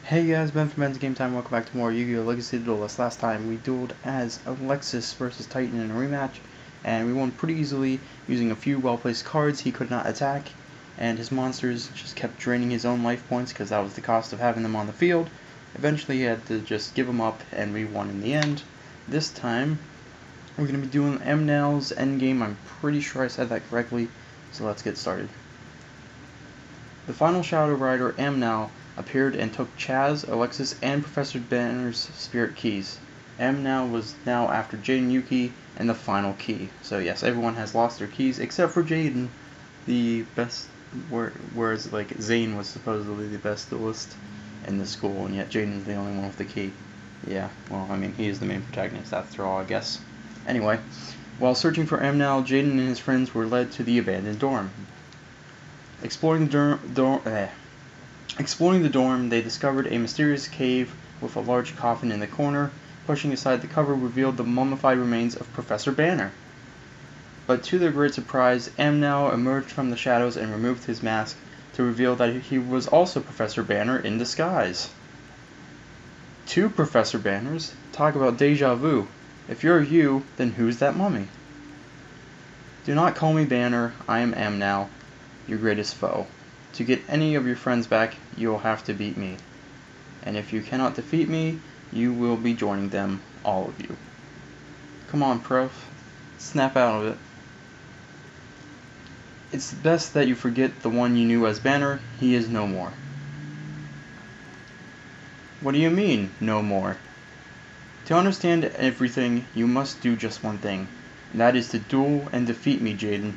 Hey guys, Ben from BensGameTime. Welcome back to more Yu-Gi-Oh! Legacy of the Duelist. Last time we dueled as Alexis versus Titan in a rematch, and we won pretty easily using a few well-placed cards he could not attack, and his monsters just kept draining his own life points because that was the cost of having them on the field. Eventually he had to just give them up, and we won in the end. This time, we're going to be doing Amnaels Endgame. I'm pretty sure I said that correctly, so let's get started. The final Shadow Rider, Amnael, appeared and took Chaz, Alexis, and Professor Banner's spirit keys. Amnael was now after Jaden Yuki and the final key. So yes, everyone has lost their keys except for Jaden, the best, whereas like Zane was supposedly the best duelist in the school, and yet Jaden's the only one with the key. Yeah, well, I mean, he is the main protagonist after all, I guess. Anyway, while searching for Amnael, Jaden and his friends were led to the abandoned dorm. Exploring the dorm, they discovered a mysterious cave with a large coffin in the corner. Pushing aside the cover revealed the mummified remains of Professor Banner. But to their great surprise, Amnael emerged from the shadows and removed his mask to reveal that he was also Professor Banner in disguise. Two Professor Banners? Talk about deja vu. If you're you, then who's that mummy? Do not call me Banner, I am Amnael, your greatest foe. To get any of your friends back, you'll have to beat me. And if you cannot defeat me, you will be joining them, all of you. Come on, Prof. Snap out of it. It's best that you forget the one you knew as Banner. He is no more. What do you mean, no more? To understand everything, you must do just one thing. And that is to duel and defeat me, Jaden.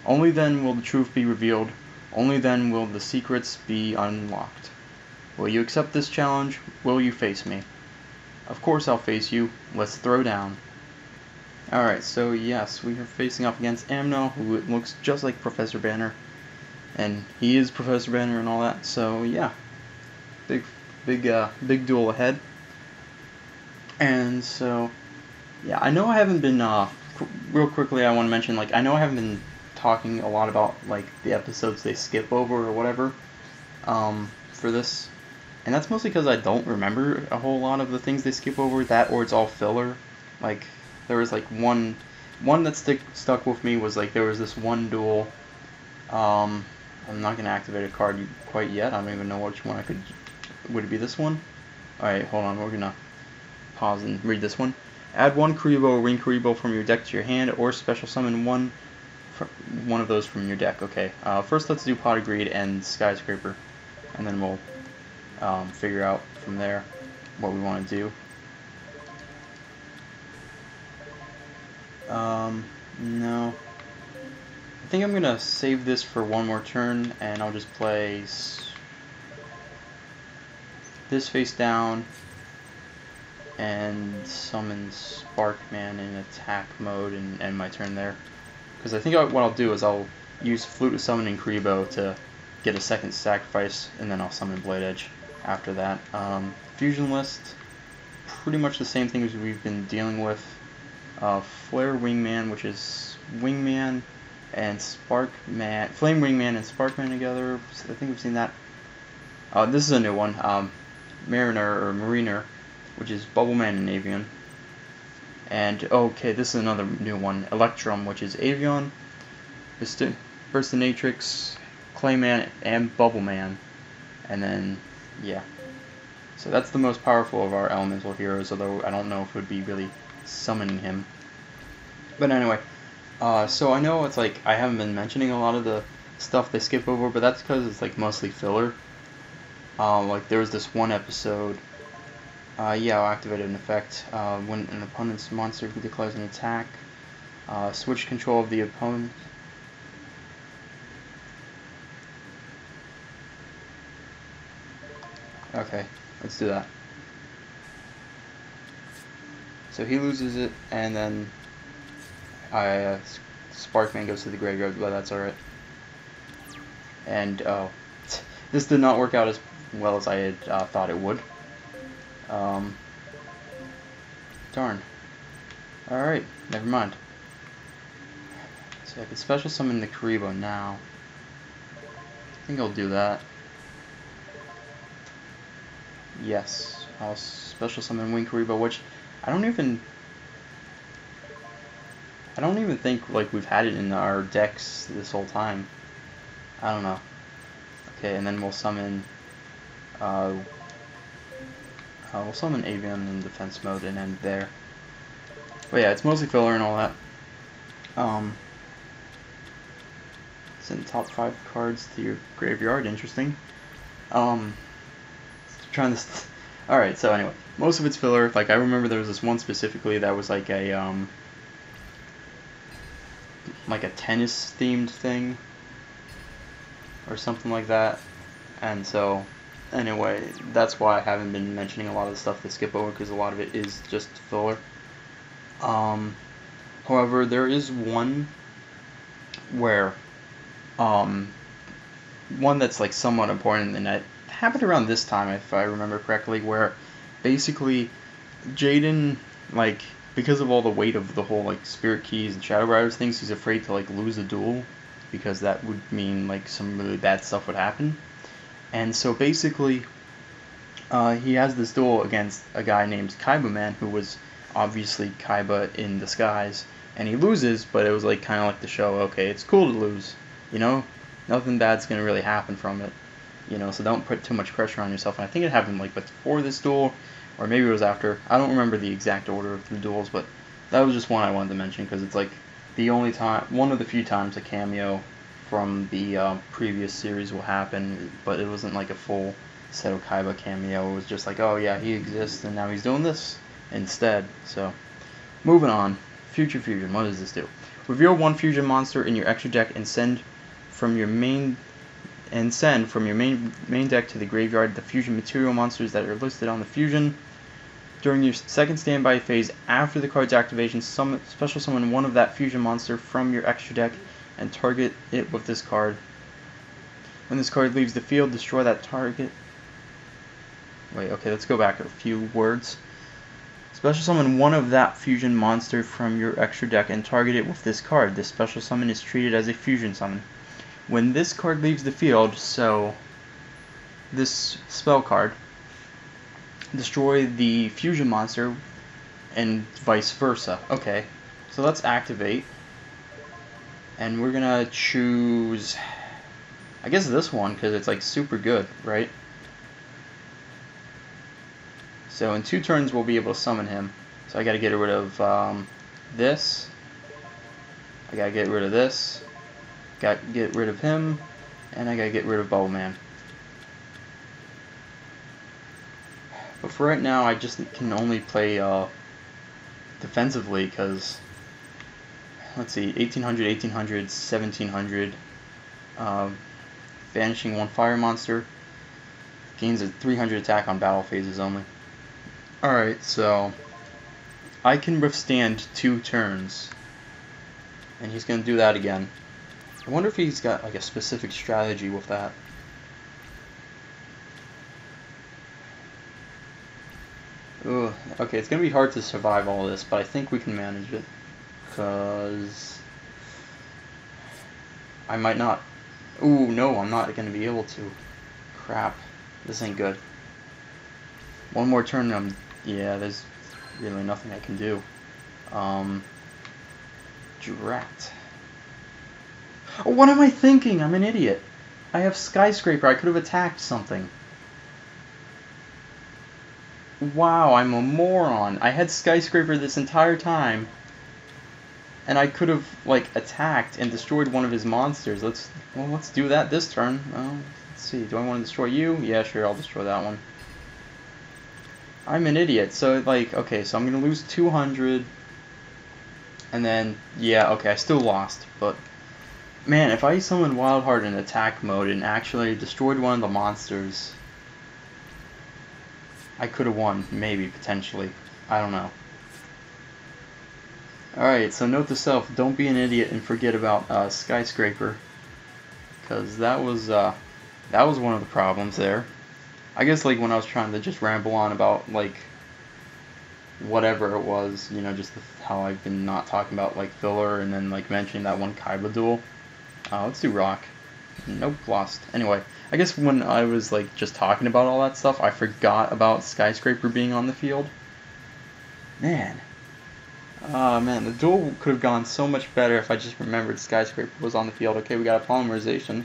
Only then will the truth be revealed. Only then will the secrets be unlocked. Will you accept this challenge? Will you face me? Of course I'll face you. Let's throw down. Alright, so yes, we are facing up against Amnael, who looks just like Professor Banner. And he is Professor Banner and all that, so yeah. Big duel ahead. And so, yeah, I know I haven't been, real quickly I want to mention, I know I haven't been talking a lot about the episodes they skip over or whatever for this, and that's mostly because I don't remember a whole lot of the things they skip over, that or it's all filler. There was one that stuck with me was there was this one duel. I'm not gonna activate a card quite yet. I don't even know which one I could. Would it be this one? Alright, hold on, we're gonna pause and read this one. Add one Kuribo or Ring Kuribo from your deck to your hand, or special summon one of those from your deck. Okay, first let's do Pot of Greed and Skyscraper, and then we'll figure out from there what we want to do. No. I think I'm gonna save this for one more turn, and I'll just play this face down and summon Sparkman in attack mode and end my turn there. Because I think what I'll do is I'll use Flute of Summoning Kuribo to get a second sacrifice, and then I'll summon Blade Edge after that. Fusion list, pretty much the same thing as we've been dealing with. Flare Wingman, which is Wingman and Sparkman, Flame Wingman and Sparkman together. I think we've seen that. This is a new one. Mariner, which is Bubbleman and Avian. And okay, this is another new one, Electrum, which is Avion, Burstinatrix, Clayman, and Bubbleman. And then, yeah. So that's the most powerful of our elemental heroes, although I don't know if it would be really summoning him. But anyway, so I know it's I haven't been mentioning a lot of the stuff they skip over, but that's because it's mostly filler. There was this one episode. Yeah, I'll activate an effect. When an opponent's monster declares an attack, switch control of the opponent. Okay, let's do that. So he loses it, and then Sparkman goes to the graveyard, but that's alright. And, this did not work out as well as I had thought it would. Darn. Alright, never mind. So I can special summon the Kuribo now. I think I'll do that. Yes, I'll special summon Wing Kariba, which I don't even think like we've had it in our decks this whole time. I don't know. Okay, and then we'll summon Avian in defense mode and end there. But yeah, it's mostly filler and all that. Send top 5 cards to your graveyard. Interesting. Trying to. All right. So anyway, most of it's filler. Like I remember there was this one specifically that was like a tennis themed thing or something like that. And so anyway, that's why I haven't been mentioning a lot of the stuff to skip over, because a lot of it is just filler. However, there is one where one that's like somewhat important, and it happened around this time if I remember correctly, where basically Jaden, like, because of all the weight of the whole like Spirit Keys and Shadow Riders things, he's afraid to like lose a duel, because that would mean like some really bad stuff would happen. And so basically he has this duel against a guy named Kaiba Man, who was obviously Kaiba in disguise, and he loses, but it was like kind of like the show, okay, it's cool to lose, you know, nothing bad's gonna really happen from it, you know, so don't put too much pressure on yourself. And I think it happened like before this duel, or maybe it was after. I don't remember the exact order of the duels, but that was just one I wanted to mention, because it's like the only time, one of the few times a cameo from the previous series will happen, but it wasn't like a full Seto Kaiba cameo. It was just like, oh yeah, he exists, and now he's doing this instead. So, moving on. Future Fusion, what does this do? Reveal one fusion monster in your extra deck and send from your main deck to the graveyard the fusion material monsters that are listed on the fusion. During your second standby phase after the card's activation, special summon one of that fusion monster from your extra deck and target it with this card. When this card leaves the field, destroy that target. Wait, okay, let's go back a few words. Special summon one of that fusion monster from your extra deck and target it with this card. This special summon is treated as a fusion summon. When this card leaves the field, so this spell card, destroy the fusion monster and vice versa. Okay, so let's activate. And we're gonna choose, I guess, this one, because it's like super good, right? So in 2 turns we'll be able to summon him. So I gotta get rid of this. I gotta get rid of this. Gotta get rid of him. And I gotta get rid of Bubble Man. But for right now I just can only play defensively, because let's see, 1800, 1800, 1700. Banishing one fire monster. Gains a 300 attack on battle phases only. Alright, so I can withstand 2 turns. And he's going to do that again. I wonder if he's got like a specific strategy with that. Ugh, okay, it's going to be hard to survive all this, but I think we can manage it. Because I might not. Ooh, no, I'm not going to be able to. Crap. This ain't good. One more turn, yeah, there's really nothing I can do. Drat. Oh, what am I thinking? I'm an idiot. I have Skyscraper. I could have attacked something. Wow, I'm a moron. I had Skyscraper this entire time, and I could have like attacked and destroyed one of his monsters. Let's do that this turn. Let's see. Do I want to destroy you? Yeah, sure. I'll destroy that one. I'm an idiot. So like, okay, so I'm gonna lose 200, and then yeah, okay, I still lost. But man, if I summoned Wildheart in attack mode and actually destroyed one of the monsters, I could have won, maybe, potentially. I don't know. Alright, so note to self, don't be an idiot and forget about Skyscraper. Because that was one of the problems there. I guess like when I was trying to just ramble on about like whatever it was, you know, just how I've been not talking about like filler and then like mentioning that one Kaiba duel. Let's do Rock. Nope, lost. Anyway, I guess when I was like just talking about all that stuff, I forgot about Skyscraper being on the field. Man. Man, the duel could have gone so much better if I just remembered Skyscraper was on the field. Okay, we got a polymerization.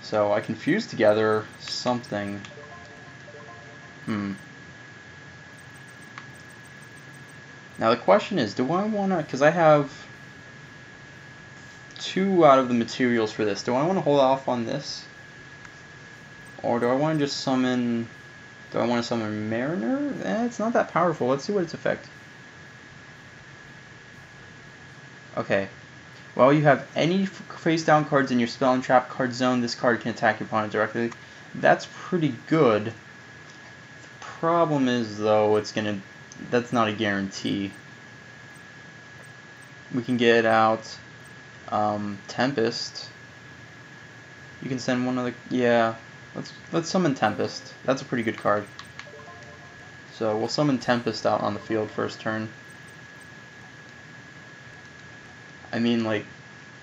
So I can fuse together something. Now the question is, do I want to, because I have 2 out of the materials for this, do I want to hold off on this? Or do I want to just summon, do I want to summon Mariner? It's not that powerful. Let's see what its effect. Okay. While you have any face down cards in your spell and trap card zone, this card can attack your opponent directly. That's pretty good. The problem is, though, that's not a guarantee. We can get out Tempest. You can send one other. Yeah, let's summon Tempest. That's a pretty good card. So we'll summon Tempest out on the field first turn. I mean, like,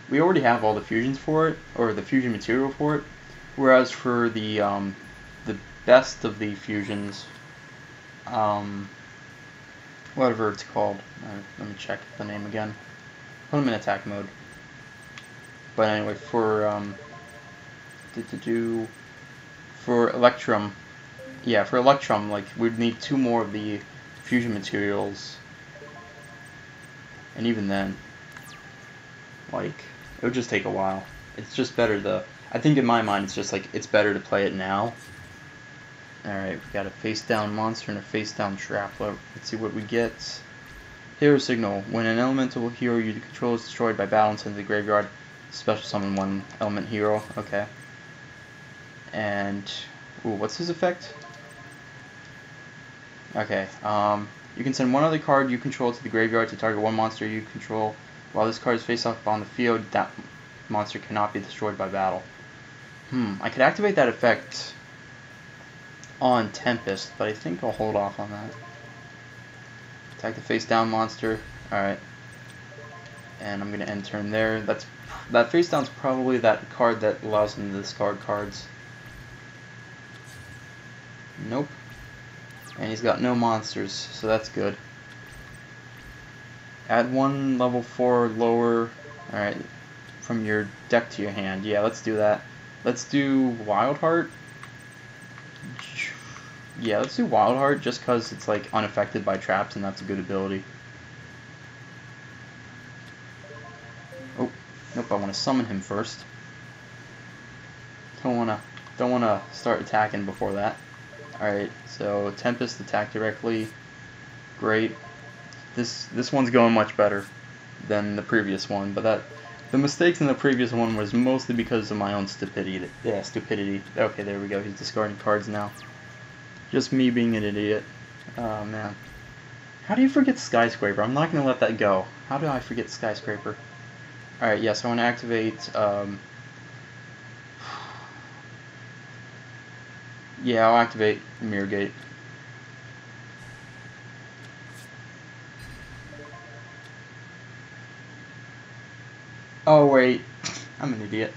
we already have all the fusions for it, or the fusion material for it. Whereas for the best of the fusions, whatever it's called, let me check the name again. Put them in attack mode. But anyway, for for Electrum, yeah, for Electrum, like, we'd need 2 more of the fusion materials, and even then, like, it would just take a while. It's just better to, I think in my mind, it's just like, it's better to play it now. Alright, we got a face down monster and a face down trap. Let's see what we get. Hero Signal. When an elemental hero you control is destroyed by battle and sent to the graveyard, special summon 1 element hero. Okay. And, ooh, what's his effect? Okay, you can send 1 other card you control to the graveyard to target 1 monster you control. While this card is face up on the field, that monster cannot be destroyed by battle. I could activate that effect on Tempest, but I think I'll hold off on that. Attack the face down monster. Alright. And I'm going to end turn there. That face down's probably that card that allows him to discard cards. Nope. And he's got no monsters, so that's good. Add 1 level 4 lower, alright, from your deck to your hand. Yeah, let's do that. Let's do Wildheart. Yeah, let's do Wildheart just because it's like unaffected by traps and that's a good ability. Oh, nope, I want to summon him first. Don't wanna start attacking before that. Alright, so Tempest attack directly. Great. This one's going much better than the previous one, but the mistakes in the previous one was mostly because of my own stupidity. Yeah, stupidity. Okay, there we go. He's discarding cards now. Just me being an idiot. Oh man. How do you forget Skyscraper? I'm not gonna let that go. How do I forget Skyscraper? Alright, yeah, so I want to activate yeah, I'll activate Mirror Gate. Oh wait, I'm an idiot.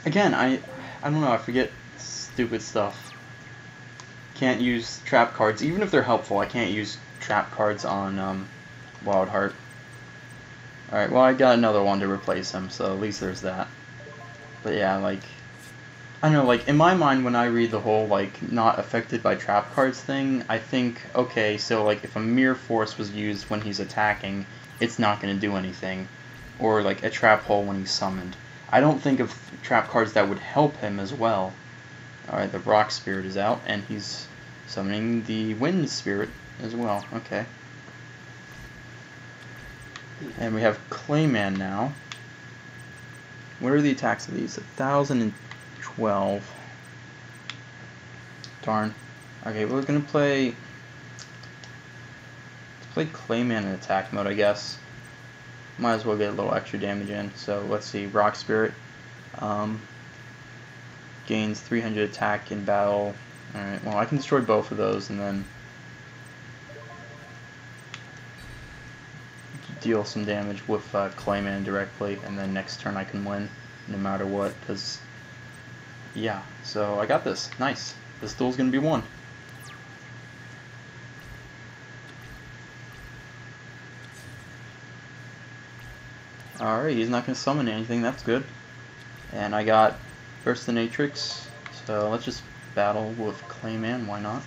Again, I don't know, I forget stupid stuff. Can't use trap cards, even if they're helpful, I can't use trap cards on Wildheart. Alright, well I got another one to replace him, so at least there's that. But yeah, like, I don't know, like, in my mind when I read the whole, like, not affected by trap cards thing, I think, okay, so, like, if a Mirror Force was used when he's attacking, it's not going to do anything. Or, like, a Trap Hole when he's summoned. I don't think of trap cards that would help him as well. Alright, the Rock Spirit is out, and he's summoning the Wind Spirit as well. Okay. And we have Clayman now. What are the attacks of these? 1,012. Darn. Okay, we're gonna play Clayman in attack mode, I guess. Might as well get a little extra damage in. So let's see, Rock Spirit gains 300 attack in battle. Alright, well I can destroy both of those and then deal some damage with Clayman directly, and then next turn I can win. no matter what, because, yeah, so I got this. Nice. This duel's gonna be won. Alright, he's not gonna summon anything, that's good. And I got Burst the Natrix, so let's just battle with Clayman, why not?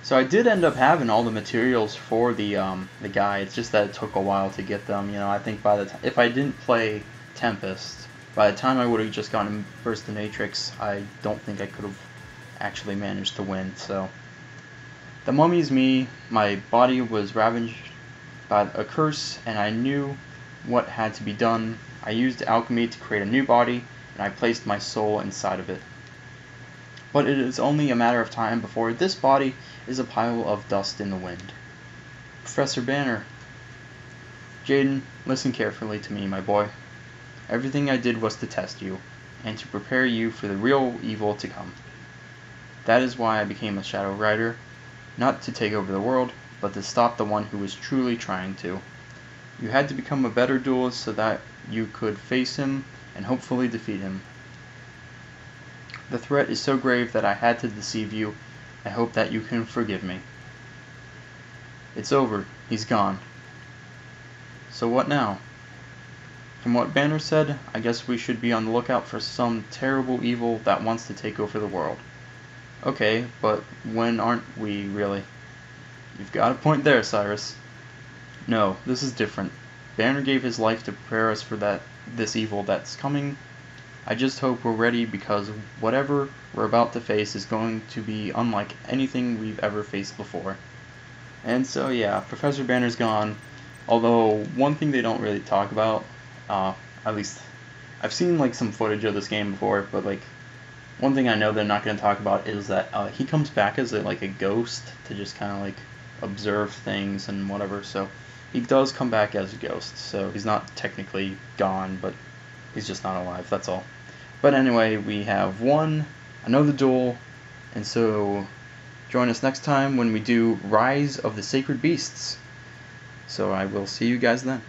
So I did end up having all the materials for the guy. It's just that it took a while to get them. You know, I think by the time, if I didn't play Tempest, by the time I would have just gotten Burst the Natrix, I don't think I could have actually managed to win. So the mummy's me. My body was ravaged by a curse, and I knew what had to be done. I used alchemy to create a new body, and I placed my soul inside of it. But it is only a matter of time before this body is a pile of dust in the wind. Professor Banner. Jaden, listen carefully to me, my boy. Everything I did was to test you, and to prepare you for the real evil to come. That is why I became a Shadow Rider, not to take over the world, but to stop the one who was truly trying to. You had to become a better duelist so that you could face him and hopefully defeat him. The threat is so grave that I had to deceive you. I hope that you can forgive me. It's over. He's gone. So what now? From what Banner said, I guess we should be on the lookout for some terrible evil that wants to take over the world. Okay, but when aren't we, really? You've got a point there, Cyrus. No, this is different. Banner gave his life to prepare us for this evil that's coming. I just hope we're ready, because whatever we're about to face is going to be unlike anything we've ever faced before. And so yeah, Professor Banner's gone, although one thing they don't really talk about, at least I've seen like some footage of this game before, but like one thing I know they're not going to talk about is that he comes back as like a ghost to just kind of like observe things and whatever, so he does come back as a ghost, so he's not technically gone, but he's just not alive, that's all. But anyway, we have won another duel, and so join us next time when we do Rise of the Sacred Beasts. So I will see you guys then.